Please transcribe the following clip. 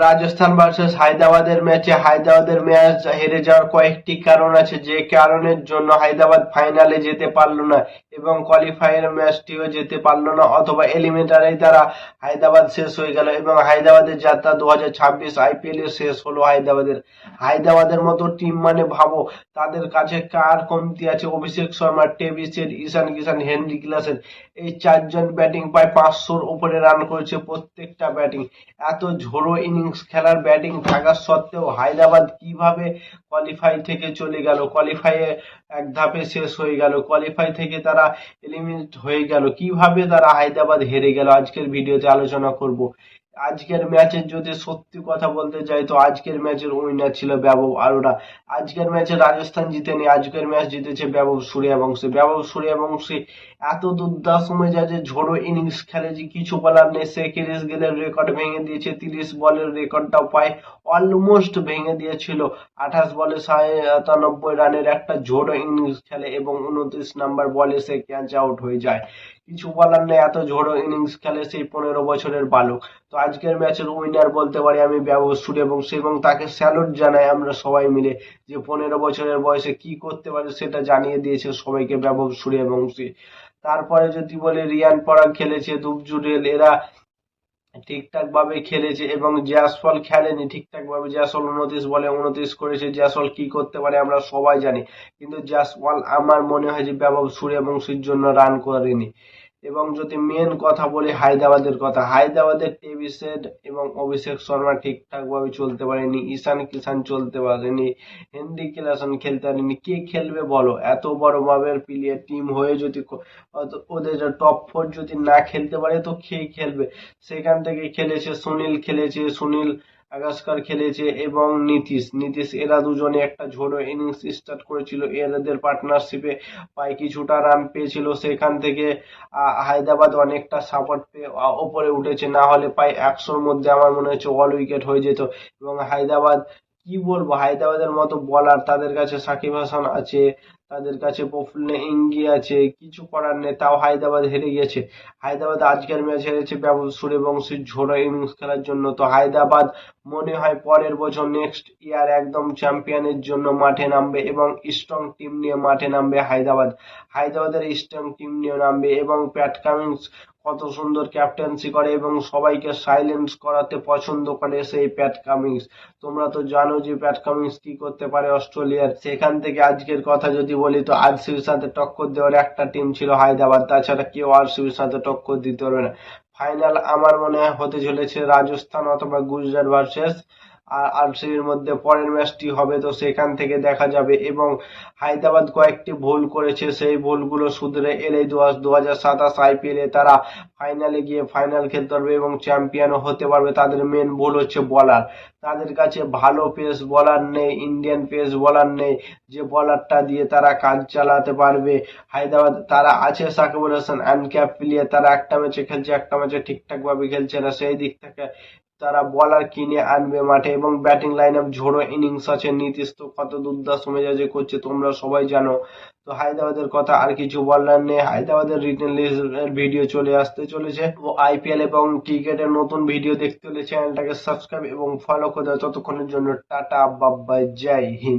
Rajasthan versus হায়দ্রাবাদের match হেরে যাওয়ার কয়েকটি কারণ আছে, যে কারণের জন্য হায়দ্রাবাদ ফাইনালে যেতে পারলো না এবং কোয়ালিফায়ার ম্যাচটিও যেতে পারলো না, অথবা এলিমিনেটরেই তারা হায়দ্রাবাদ শেষ হয়ে গেল এবং হায়দ্রাবাদের যাত্রা 2026 আইপিএল এ শেষ হলো। হায়দ্রাবাদের মতো টিম, মানে ভাবো তাদের কাছে কার কমতি আছে। অভিষেক শর্মা, ট্রেভিস হেড, ঈশান কিষান, হেনরি ক্লাসেন, এই চারজন ব্যাটিং প্রায় 500-র উপরে রান করেছে প্রত্যেকটা ব্যাটিং। এত ঝোড়ো ইনিংস খেলার ব্যাটিং থাকা সত্ত্বেও হায়দ্রাবাদ কিভাবে কোয়ালিফাই থেকে চলে গেল, কোয়ালিফাইয়ে এক ধাপে শেষ হয়ে গেল, কোয়ালিফাই থেকে তারা এলিমিনেট হয়ে গেল, কিভাবে তারা হায়দ্রাবাদ হেরে গেল, আজকের ভিডিওতে আলোচনা করব। আজকের ম্যাচের যদি সত্যি কথা বলতে যাই তো আজকের ম্যাচের উইনার ছিল বৈভব অরোরা। আজকের ম্যাচে রাজস্থান জিতেনি, আজকের ম্যাচ জিতেছে বৈভব সূর্যবংশী। বৈভব সূর্যবংশী এত দুর্দান্ত মেজাজে ঝোড়ো ইনিংস খেলে যে কিছু বলার নেই। সে ক্রিস গেলের রেকর্ড ভেঙে দিয়েছে, 30 বলের রেকর্ডটাও প্রায় অলমোস্ট ভেঙে দিয়েছিল। 28 বলে 97 রানের একটা ঝোড়ো ইনিংস খেলে এবং 29 নাম্বার বলে সে ক্যাচ আউট হয়ে যায়। কিছু বলার নেই, এত ঝোড়ো ইনিংস খেলে সেই 15 বছরের বালক। তো আজকের ম্যাচের উইনার বলতে পারি আমি বৈভব সূর্যবংশী, এবং তাকে স্যালুট জানাই আমরা সবাই মিলে, যে 15 বছরের বয়সে কি করতে পারে সেটা জানিয়ে দিয়েছে সবাইকে বৈভব সূর্যবংশী। তারপরে যদি বলি রিয়ান পরাগ খেলেছে, ধুপজুড়েল, এরা ঠিকঠাক ভাবে খেলেছে এবং জয়সওয়াল খেলেনি ঠিকঠাক ভাবে। জয়সওয়াল 29 বলে 29 করেছে। জয়সওয়াল কি করতে পারে আমরা সবাই জানি, কিন্তু জয়সওয়াল আমার মনে হয় যে বৈভব সূর্যবংশীর জন্য রান করেনি। এবং যদি মেন কথা বলি হায়দ্রাবাদের কথা, হায়দ্রাবাদের ট্রেভিস হেড এবং অভিষেক শর্মা ঠিকঠাক ভাবে চলতে পারেনি, ঈশান কিষান চলতে পারেনি, হেনরি ক্লাসেন খেলতে পারেনি। কে খেলবে বলো? এত বড় মাপের প্লেয়ার টিম হয়ে যদি ওদের টপ 4 যদি না খেলতে পারে তো কে খেলবে? সেখান থেকে সুনীল গাভাস্কার খেলেছে এবং নীতিশ, এরা দুজনে একটা ঝোড়ো ইনিংস স্টার্ট করেছিল। এদের পার্টনারশিপে প্রায় কিছুটা রান পেয়েছিল, সেখান থেকে হায়দ্রাবাদ অনেকটা সাপোর্ট পেয়ে ওপরে উঠেছে। না হলে প্রায় 100-র মধ্যে আমার মনে হচ্ছে অল উইকেট হয়ে যেত। এবং হায়দ্রাবাদ, কি বলবো, হায়দ্রাবাদের মতো বলার তাদের কাছে, সাকিব হাসান আছে, তাদের কাছে প্রফুল্ল ইংগি আছে, কিছু করার নেই, তাও হায়দ্রাবাদ হেরে গেছে। হায়দ্রাবাদ আজকের ম্যাচ হেরেছে বৈভব সূর্যবংশীর ঝোড়ো ইনিংস খেলার জন্য। তো হায়দ্রাবাদ মনে হয় পরের বছর নেক্সট ইয়ার একদম চ্যাম্পিয়নের জন্য মাঠে নামবে এবং স্ট্রং টিম নিয়ে মাঠে নামবে হায়দ্রাবাদের স্ট্রং টিম নিয়ে নামবে। এবং প্যাট কামিন্স কত সুন্দর ক্যাপ্টেন্সি করে এবং সবাইকে সাইলেন্স করাতে পছন্দ করে সেই প্যাট কামিন্স। তোমরা তো জানো যে প্যাট কামিন্স কি করতে পারে অস্ট্রেলিয়ার। সেখান থেকে আজকের কথা যদি বলি তো আরসিবির সাথে টক্কর দেওয়ার একটা টিম ছিল হায়দ্রাবাদ, তাছাড়া কেউ আরসিবির সাথে টক্কর দিতে পারবে না। ফাইনাল আমার মনে হয় হতে চলেছে রাজস্থান অথবা গুজরাট ভার্সেস আরসিবির মধ্যে পরের ম্যাচটি হবে। তো সেখান থেকে দেখা যাবে। এবং হায়দ্রাবাদ কয়েকটি ভুল করেছে, সেই ভুলগুলো শুধরে এলে 2027 আইপিএল এ তারা ফাইনালে গিয়ে ফাইনাল খেলতে পারবে এবং চ্যাম্পিয়নও হতে পারবে। তাদের মেন ভুল হচ্ছে বলার, তাদের কাছে ভালো পেস বলার নেই, ইন্ডিয়ান পেস বলার নেই যে বলারটা দিয়ে তারা কাজ চালাতে পারবে। হায়দ্রাবাদ তারা আছে সাকিবুল হাসান, আনক্যাপ প্লেয়ার, তারা একটা ম্যাচে খেলছে, একটা ম্যাচে ঠিকঠাক ভাবে খেলছে না। সেই দিক থেকে তারা বলার কিনে আনবে মাঠে। এবং ব্যাটিং লাইন আপ ঝোড়ো ইনিংস আছে। নীতিশ তো কত দুর্দান্ত মেজাজে করছে তোমরা সবাই জানো। তো হায়দ্রাবাদের কথা আর কিছু বলার নেই। হায়দ্রাবাদের রিটেন লিস্টের ভিডিও চলে আসতে চলেছে। ও আইপিএল এবং ক্রিকেটের নতুন ভিডিও দেখতে হলে চ্যানেলটাকে সাবস্ক্রাইব এবং ফলো করে দাও। ততক্ষণের জন্য টাটা, বাই বাই, জয় হিন্দ।